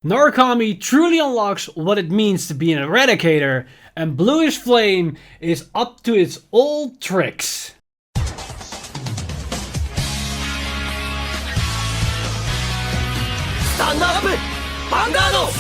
Narukami truly unlocks what it means to be an Eradicator, and Bluish Flame is up to its old tricks. Stand up! Vanguard!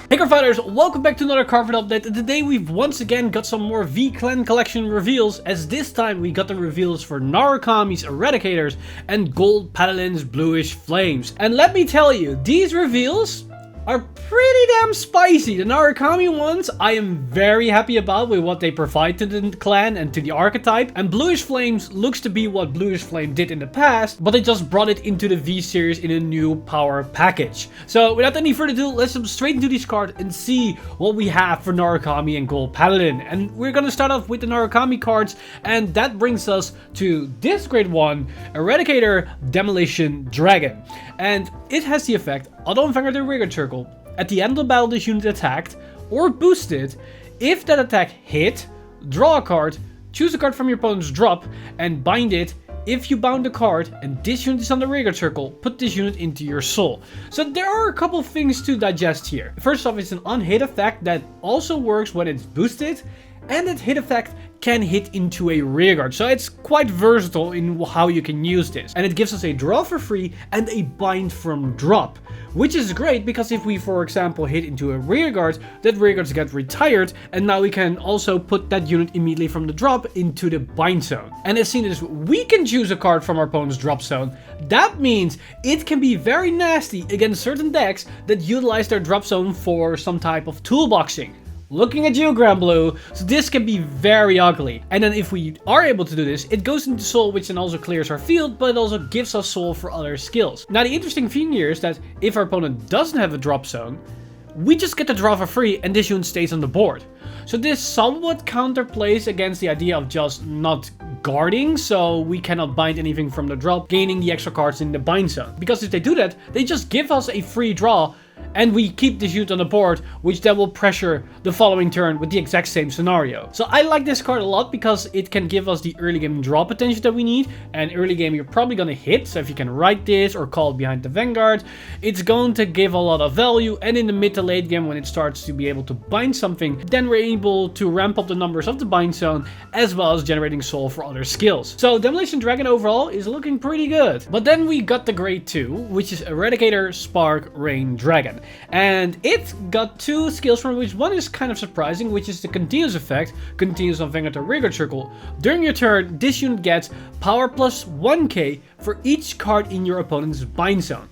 Hey Cardfighters, welcome back to another Cardfight update, and today we've once again got some more V-Clan collection reveals, as this time we got the reveals for Narukami's Eradicators and Gold Paladin's Bluish Flames. And let me tell you, these reveals are pretty damn spicy. The Narukami ones I am very happy about with what they provide to the clan and to the archetype, and Bluish Flames looks to be what Bluish Flame did in the past, but they just brought it into the V series in a new power package. So without any further ado, let's jump straight into these cards and see what we have for Narukami and Gold Paladin. And we're gonna start off with the Narukami cards, and that brings us to this great one, Eradicator Demolition Dragon. And it has the effect, although Vanguard the Vanguard circle, at the end of the battle this unit attacked or boosted. If that attack hit, draw a card, choose a card from your opponent's drop and bind it. If you bound the card and this unit is on the Vanguard circle, put this unit into your soul. So there are a couple things to digest here. First off, it's an unhit effect that also works when it's boosted, and that hit effect can hit into a rearguard, so it's quite versatile in how you can use this. And it gives us a draw for free and a bind from drop, which is great because if we, for example, hit into a rearguard, that rearguards get retired, and now we can also put that unit immediately from the drop into the bind zone. And as seen as we can choose a card from our opponent's drop zone, that means it can be very nasty against certain decks that utilize their drop zone for some type of toolboxing. Looking at you, Granblue. So this can be very ugly. And then if we are able to do this, it goes into soul, which then also clears our field, but it also gives us soul for other skills. Now the interesting thing here is that if our opponent doesn't have a drop zone, we just get the draw for free and this unit stays on the board. So this somewhat counterplays against the idea of just not guarding, so we cannot bind anything from the drop, gaining the extra cards in the bind zone. Because if they do that, they just give us a free draw, and we keep this unit on the board, which then will pressure the following turn with the exact same scenario. So I like this card a lot because it can give us the early game draw potential that we need. And early game you're probably going to hit, so if you can write this or call it behind the Vanguard, it's going to give a lot of value. And in the mid to late game when it starts to be able to bind something, then we're able to ramp up the numbers of the bind zone as well as generating soul for other skills. So Demolition Dragon overall is looking pretty good. But then we got the grade 2, which is Eradicator Spark Rain Dragon. And it got two skills from which one is kind of surprising, which is the continuous effect, continuous on Vanguard or Vanguard circle. During your turn, this unit gets power plus 1k for each card in your opponent's bind zone.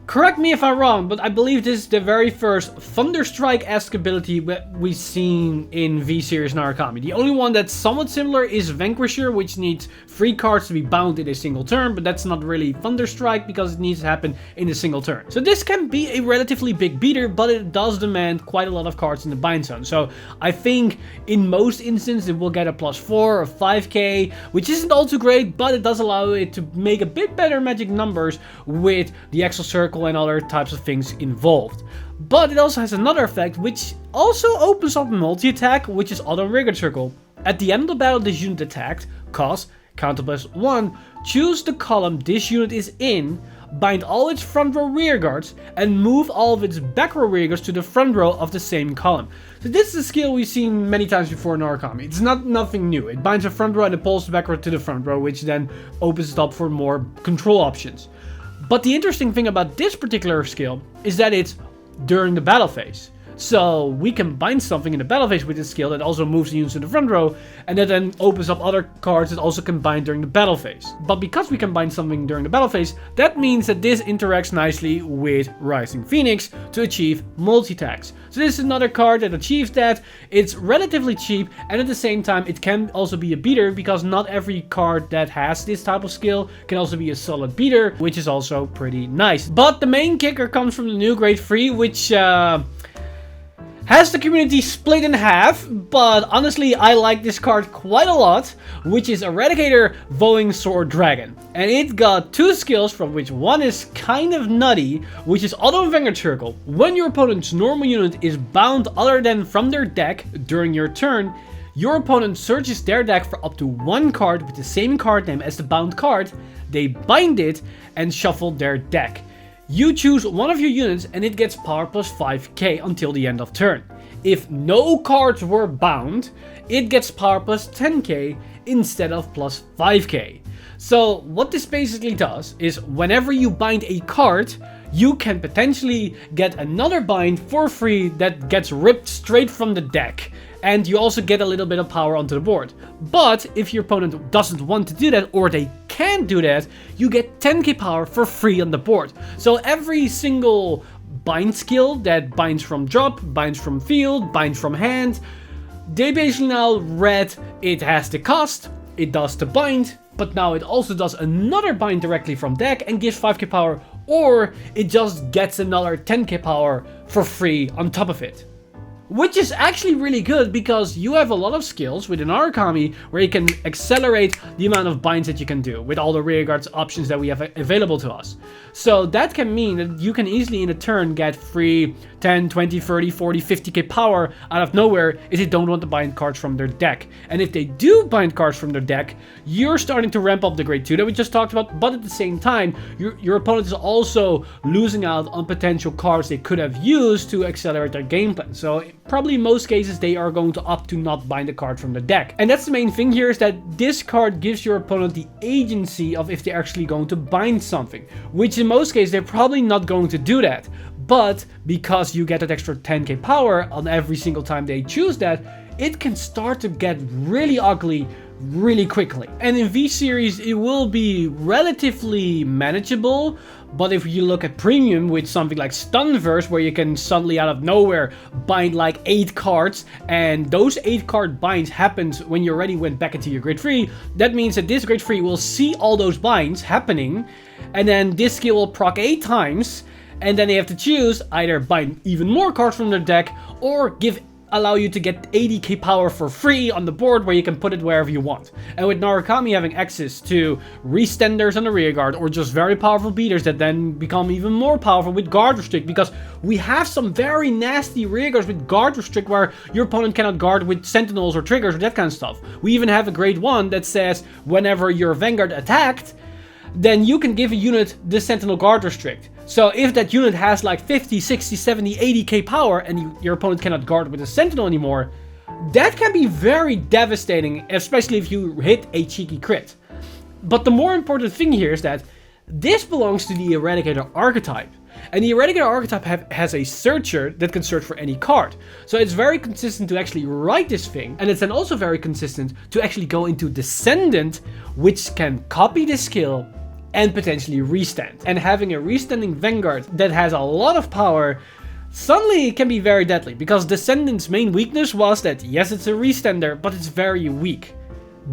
Correct me if I'm wrong, but I believe this is the very first Thunderstrike-esque ability we've seen in V-Series Narukami. The only one that's somewhat similar is Vanquisher, which needs 3 cards to be bound in a single turn, but that's not really Thunderstrike because it needs to happen in a single turn. So this can be a relatively big beater, but it does demand quite a lot of cards in the bind zone. So I think in most instances it will get a plus 4 or 5k, which isn't all too great, but it does allow it to make a bit better magic numbers with the Exo Circle and other types of things involved. But it also has another effect which also opens up multi-attack, which is auto Vanguard circle. At the end of the battle this unit attacked, cost counter plus 1, choose the column this unit is in, bind all its front row rear guards, and move all of its back row rear guards to the front row of the same column. So this is a skill we've seen many times before in Narukami. It's nothing new. It binds the front row and it pulls the back row to the front row, which then opens it up for more control options. But the interesting thing about this particular skill is that it's during the battle phase. So we can bind something in the battle phase with this skill that also moves the units to the front row, and that then opens up other cards that also can bind during the battle phase. But because we can bind something during the battle phase, that means that this interacts nicely with Rising Phoenix to achieve multi-tags. So this is another card that achieves that. It's relatively cheap, and at the same time it can also be a beater because not every card that has this type of skill can also be a solid beater, which is also pretty nice. But the main kicker comes from the new grade 3, which has the community split in half, but honestly I like this card quite a lot, which is Eradicator Vowing Sword Dragon. And it got two skills from which one is kind of nutty, which is auto Vanguard circle. When your opponent's normal unit is bound other than from their deck during your turn, your opponent searches their deck for up to one card with the same card name as the bound card, they bind it and shuffle their deck. You choose one of your units and it gets power plus 5k until the end of turn. If no cards were bound, it gets power plus 10k instead of plus 5k. So what this basically does is whenever you bind a card, you can potentially get another bind for free that gets ripped straight from the deck. And you also get a little bit of power onto the board. But if your opponent doesn't want to do that, or they can't do that, you get 10k power for free on the board. So every single bind skill that binds from drop, binds from field, binds from hand, they basically now read it has the cost, it does the bind, but now it also does another bind directly from deck and gives 5k power, or it just gets another 10k power for free on top of it. Which is actually really good because you have a lot of skills within Narukami where you can accelerate the amount of binds that you can do with all the rearguards options that we have available to us. So that can mean that you can easily in a turn get free 10, 20, 30, 40, 50k power out of nowhere if they don't want to bind cards from their deck. And if they do bind cards from their deck, you're starting to ramp up the grade 2 that we just talked about, but at the same time, your opponent is also losing out on potential cards they could have used to accelerate their game plan. So probably in most cases they are going to opt to not bind a card from the deck. And that's the main thing here, is that this card gives your opponent the agency of if they're actually going to bind something, which in most cases they're probably not going to do that. But because you get that extra 10k power on every single time they choose that, it can start to get really ugly really quickly. And in V-Series it will be relatively manageable, but if you look at Premium with something like Stunverse, where you can suddenly out of nowhere bind like 8 cards, and those 8 card binds happens when you already went back into your grade 3, that means that this grade 3 will see all those binds happening, and then this skill will proc 8 times, and then they have to choose either bind even more cards from their deck or allow you to get 80k power for free on the board where you can put it wherever you want. And with Narukami having access to restanders on the rearguard, or just very powerful beaters that then become even more powerful with guard restrict, because we have some very nasty rearguards with guard restrict where your opponent cannot guard with sentinels or triggers or that kind of stuff. We even have a grade 1 that says whenever your Vanguard attacked, then you can give a unit the sentinel guard restrict. So if that unit has like 50, 60, 70, 80k power and your opponent cannot guard with a sentinel anymore, that can be very devastating, especially if you hit a cheeky crit. But the more important thing here is that this belongs to the Eradicator archetype. And the Eradicator archetype has a searcher that can search for any card. So it's very consistent to actually write this thing. And it's then also very consistent to actually go into Descendant, which can copy this skill and potentially restand. And having a restanding Vanguard that has a lot of power suddenly can be very deadly, because Descendant's main weakness was that yes, it's a restander, but it's very weak.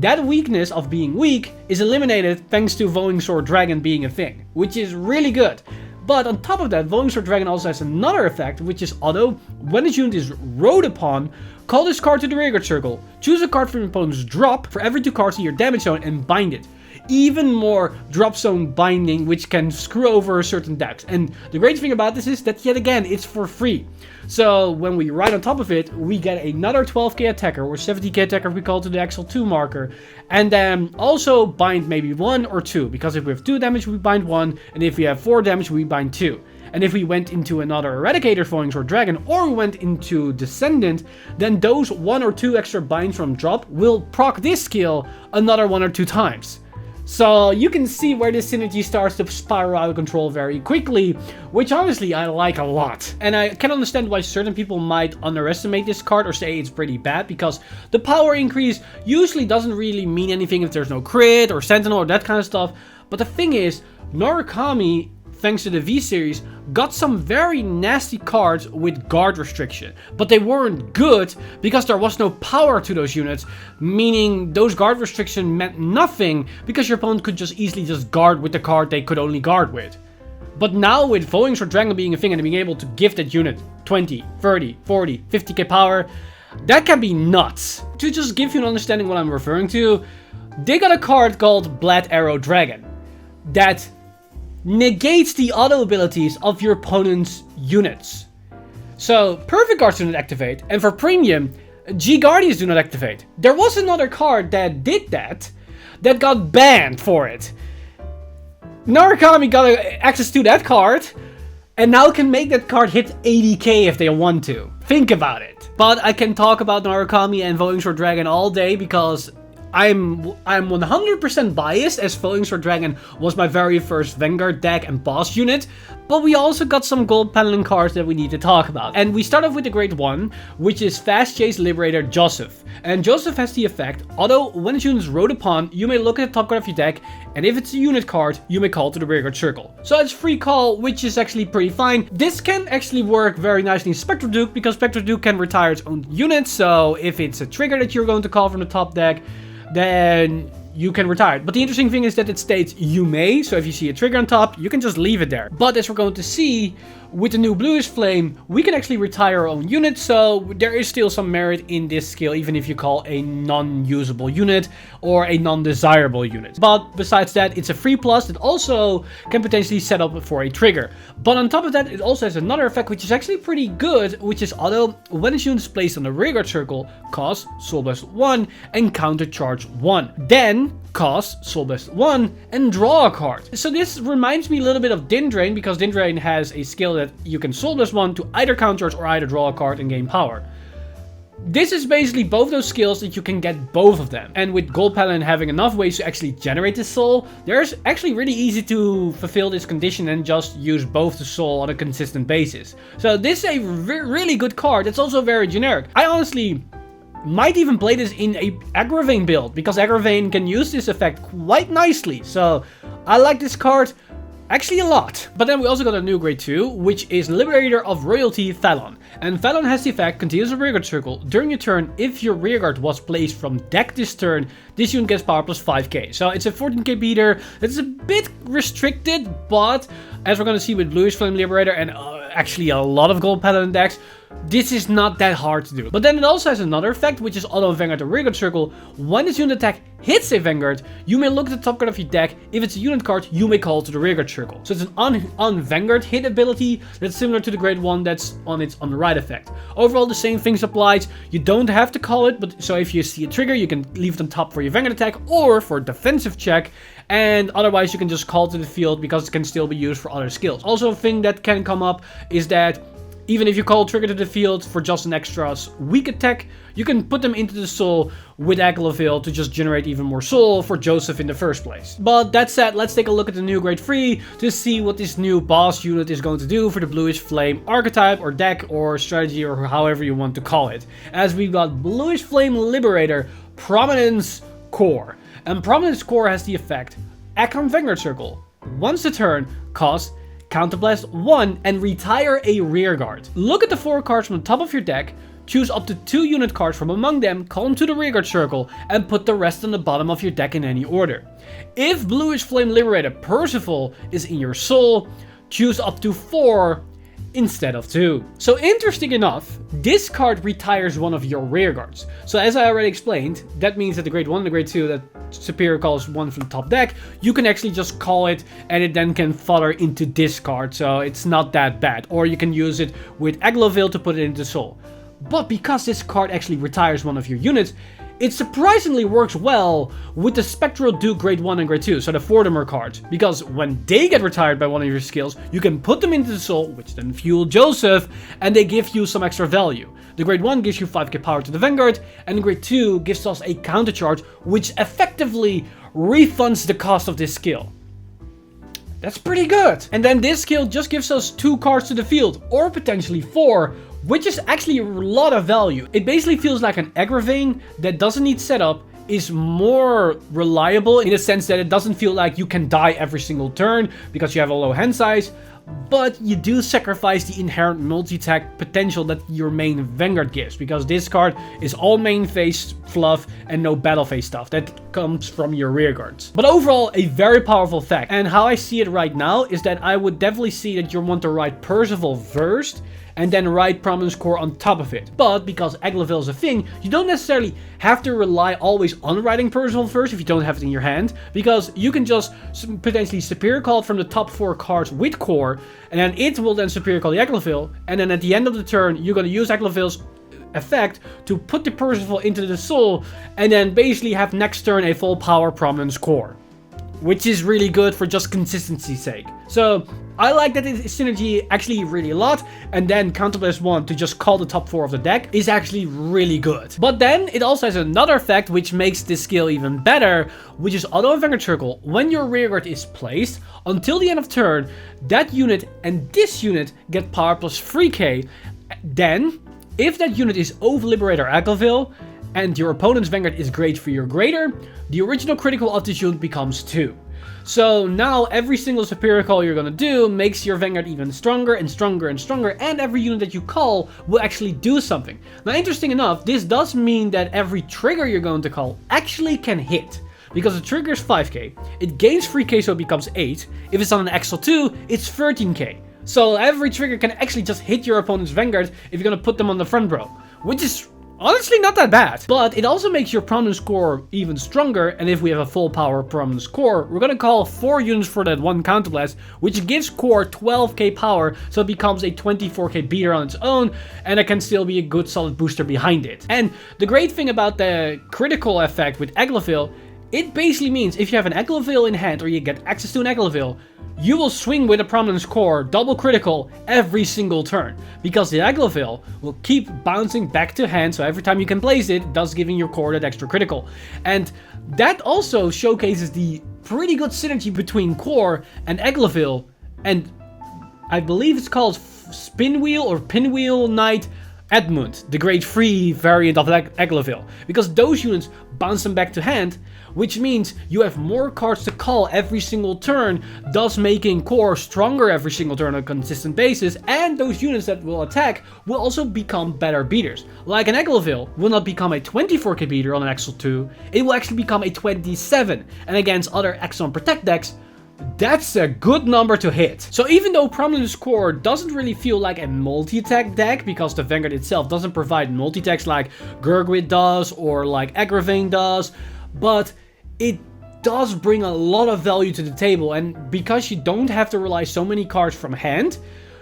That weakness of being weak is eliminated thanks to Vowing Sword Dragon being a thing, which is really good. But on top of that, Vowing Sword Dragon also has another effect, which is auto. When this unit is rode upon, call this card to the rearguard circle. Choose a card from your opponent's drop for every 2 cards in your damage zone and bind it. Even more drop zone binding, which can screw over certain decks. And the great thing about this is that, yet again, it's for free. So when we ride on top of it, we get another 12k attacker, or 70k attacker if we call it to the XL2 marker. And then also bind maybe 1 or 2, because if we have 2 damage we bind 1, and if we have 4 damage we bind 2. And if we went into another Eradicator Vowing Sword Dragon, or we went into Descendant, then those 1 or 2 extra binds from drop will proc this skill another 1 or 2 times. So you can see where this synergy starts to spiral out of control very quickly, which honestly I like a lot. And I can understand why certain people might underestimate this card or say it's pretty bad, because the power increase usually doesn't really mean anything if there's no crit or sentinel or that kind of stuff. But the thing is, Narukami, thanks to the V-Series, got some very nasty cards with guard restriction. But they weren't good because there was no power to those units, meaning those guard restriction meant nothing because your opponent could just easily just guard with the card they could only guard with. But now with Vowing Sword Dragon being a thing and being able to give that unit 20, 30, 40, 50k power, that can be nuts. To just give you an understanding what I'm referring to, they got a card called Blood Arrow Dragon that negates the auto abilities of your opponent's units. So Perfect Guards do not activate, and for Premium, G Guardians do not activate. There was another card that did that got banned for it. Narukami got access to that card, and now can make that card hit 80k if they want to. Think about it. But I can talk about Narukami and Falling Sword Dragon all day because I'm 100% biased, as Falling Sword Dragon was my very first Vanguard deck and boss unit, but we also got some Gold Paladin cards that we need to talk about. And we start off with the Great One, which is Fast Chase Liberator Joseph. And Joseph has the effect, although when its unit is rode upon, you may look at the top card of your deck, and if it's a unit card, you may call to the rearguard circle. So it's free call, which is actually pretty fine. This can actually work very nicely in Spectral Duke, because Spectral Duke can retire its own unit, so if it's a trigger that you're going to call from the top deck, then you can retire it. But the interesting thing is that it states you may, so if you see a trigger on top, you can just leave it there. But as we're going to see, with the new Bluish Flame, we can actually retire our own unit, so there is still some merit in this skill, even if you call a non-usable unit or a non-desirable unit. But besides that, it's a free plus that also can potentially set up for a trigger. But on top of that, it also has another effect, which is actually pretty good, which is auto, when its unit is placed on the rearguard circle, cost Soul Blast 1 and counter charge 1. Then cost Soul Blast 1 and draw a card. So this reminds me a little bit of Din Drain, because Din Drain has a skill that you can Soul Blast 1 to either counter or either draw a card and gain power. This is basically both those skills that you can get both of them. And with Gold Paladin having enough ways to actually generate the soul, there's actually really easy to fulfill this condition and just use both the soul on a consistent basis. So this is a really good card. It's also very generic. I honestly might even play this in a Agravane build, because Agravane can use this effect quite nicely. So I like this card actually a lot. But then we also got a new grade 2, which is Liberator of Royalty Phallom. And Phallom has the effect, continues the rearguard circle. During your turn, if your rearguard was placed from deck this turn, this unit gets power plus 5k. So it's a 14k beater. It's a bit restricted, but as we're going to see with Bluish Flame Liberator and actually a lot of Gold Paladin decks, this is not that hard to do. But then it also has another effect, which is auto Vanguard the rearguard circle. When this unit attack hits a Vanguard, you may look at the top card of your deck. If it's a unit card, you may call to the rearguard circle. So it's an on Vanguard hit ability that's similar to the grade 1 that's on its on the right effect. Overall, the same things applies. You don't have to call it, but so if you see a trigger, you can leave it on top for your Vanguard attack or for a defensive check. And otherwise, you can just call to the field because it can still be used for other skills. Also, a thing that can come up is that even if you call trigger to the field for just an extra weak attack, you can put them into the soul with Aglaville to just generate even more soul for Joseph in the first place. But that said, let's take a look at the new grade 3 to see what this new boss unit is going to do for the Bluish Flame archetype or deck or strategy or however you want to call it. As we've got Bluish Flame Liberator, Prominence Core. And Prominence Core has the effect, act on Vanguard Circle. Once a turn, cost Counterblast 1 and retire a rearguard. Look at the 4 cards from the top of your deck, choose up to 2 unit cards from among them, call them to the rearguard circle, and put the rest on the bottom of your deck in any order. If Bluish Flame Liberator Percival is in your soul, choose up to 4 instead of 2. So interesting enough, this card retires one of your rearguards. So as I already explained, that means that the grade 1 and the grade 2 that Superior calls one from the top deck, you can actually just call it and it then can fodder into discard, so it's not that bad. Or you can use it with Aglaville to put it into soul. But because this card actually retires one of your units, it surprisingly works well with the Spectral Duke grade 1 and grade 2, so the Fortimer cards. Because when they get retired by one of your skills, you can put them into the soul, which then fuel Joseph, and they give you some extra value. The grade 1 gives you 5k power to the Vanguard, and the grade 2 gives us a counter charge, which effectively refunds the cost of this skill. That's pretty good. And then this skill just gives us 2 cards to the field, or potentially 4, which is actually a lot of value. It basically feels like an Agravane that doesn't need setup, is more reliable in the sense that it doesn't feel like you can die every single turn because you have a low hand size, but you do sacrifice the inherent multi-attack potential that your main Vanguard gives, because this card is all main phase fluff and no battle phase stuff that comes from your rearguards. But overall, a very powerful effect. And how I see it right now is that I would definitely see that you want to ride Percival first and then ride Prominence Core on top of it. But because Aglaville is a thing, you don't necessarily have to rely always on riding Percival first if you don't have it in your hand, because you can just potentially Superior Call from the top 4 cards with Core, and then it will then Superior Call the Aglaville, and then at the end of the turn, you're going to use Aglaville's effect to put the Percival into the soul, and then basically have next turn a full power Prominence Core, which is really good for just consistency's sake. So I like that it is synergy actually really a lot, and then Counterblast 1 to just call the top 4 of the deck is actually really good. But then it also has another effect which makes this skill even better, which is Auto and Vanguard Circle. When your rearguard is placed, until the end of turn, that unit and this unit get power plus 3k. Then, if that unit is over Liberator Aglaville, and your opponent's Vanguard is great for your greater, the original critical of this unit becomes 2. So now every single superior call you're gonna do makes your Vanguard even stronger and stronger and stronger, and every unit that you call will actually do something. Now, interesting enough, this does mean that every trigger you're going to call actually can hit. Because the trigger is 5k, it gains 3k so it becomes 8. If it's on an XL2, it's 13k. So every trigger can actually just hit your opponent's Vanguard if you're gonna put them on the front row, which is honestly not that bad. But it also makes your Prominence Core even stronger, and if we have a full power Prominence Core, we're gonna call 4 units for that 1 Counterblast, which gives Core 12k power, so it becomes a 24k beater on its own, and it can still be a good solid booster behind it. And the great thing about the critical effect with Aglaville, it basically means if you have an Aglaville in hand or you get access to an Aglaville, you will swing with a Prominence Core double critical every single turn, because the Aglaville will keep bouncing back to hand, so every time you can place it, thus giving your core that extra critical. And that also showcases the pretty good synergy between Core and Aglaville, and I believe it's called Spinwheel or Pinwheel Knight Edmund, the grade 3 variant of Aglaville, because those units bounce them back to hand, which means you have more cards to call every single turn, thus making Core stronger every single turn on a consistent basis, and those units that will attack will also become better beaters. Like an Aglaville will not become a 24k beater on an XL2, it will actually become a 27, and against other Exxon Protect decks, that's a good number to hit. So even though Prominence Core doesn't really feel like a multi-attack deck, because the Vanguard itself doesn't provide multi-attacks like Gurgwit does or like Agravane does, but it does bring a lot of value to the table, and because you don't have to rely so many cards from hand,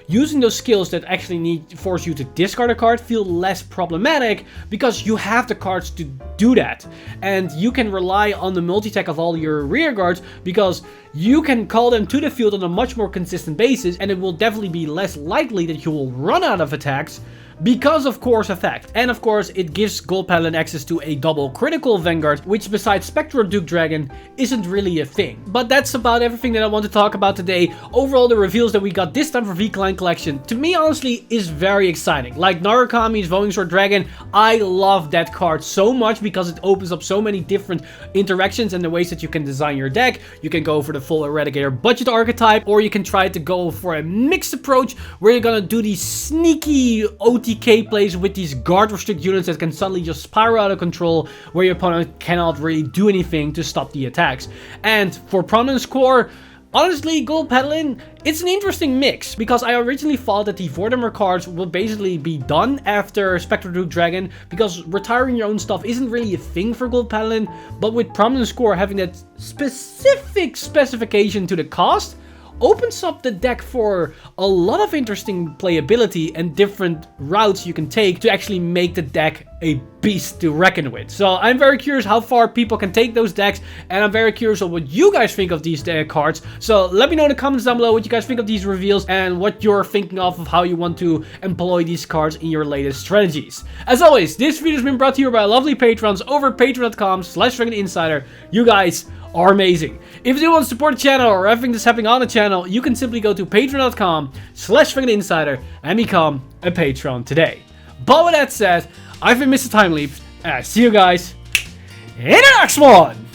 using those skills that actually force you to discard a card feel less problematic, because you have the cards to do that. And you can rely on the multi-attack of all your rear guards, because you can call them to the field on a much more consistent basis, and it will definitely be less likely that you will run out of attacks because of Core's effect. And of course, it gives Gold Paladin access to a double critical Vanguard, which besides Spectral Duke Dragon, isn't really a thing. But that's about everything that I want to talk about today. Overall, the reveals that we got this time for V-Clan Collection, to me honestly, is very exciting. Like Narukami's Vowing Sword Dragon, I love that card so much because it opens up so many different interactions and the ways that you can design your deck. You can go for the full Eradicator budget archetype, or you can try to go for a mixed approach where you're gonna do these sneaky OTK plays with these guard restrict units that can suddenly just spiral out of control, where your opponent cannot really do anything to stop the attacks. And for Prominence Core, honestly, Gold Paladin, it's an interesting mix, because I originally thought that the Vortimer cards would basically be done after Spectral Duke Dragon, because retiring your own stuff isn't really a thing for Gold Paladin, but with Prominence Core having that specific specification to the cost, opens up the deck for a lot of interesting playability and different routes you can take to actually make the deck a beast to reckon with. So I'm very curious how far people can take those decks, and I'm very curious on what you guys think of these cards. So let me know in the comments down below what you guys think of these reveals and what you're thinking of how you want to employ these cards in your latest strategies. As always, this video has been brought to you by lovely patrons over patreon.com/DragonInsider. You guys are amazing. If you do want to support the channel or everything that's happening on the channel, you can simply go to patreon.com/DragonInsider and become a patron today. But with that said, I've been Mr. Time Leap, and I see you guys in the next one!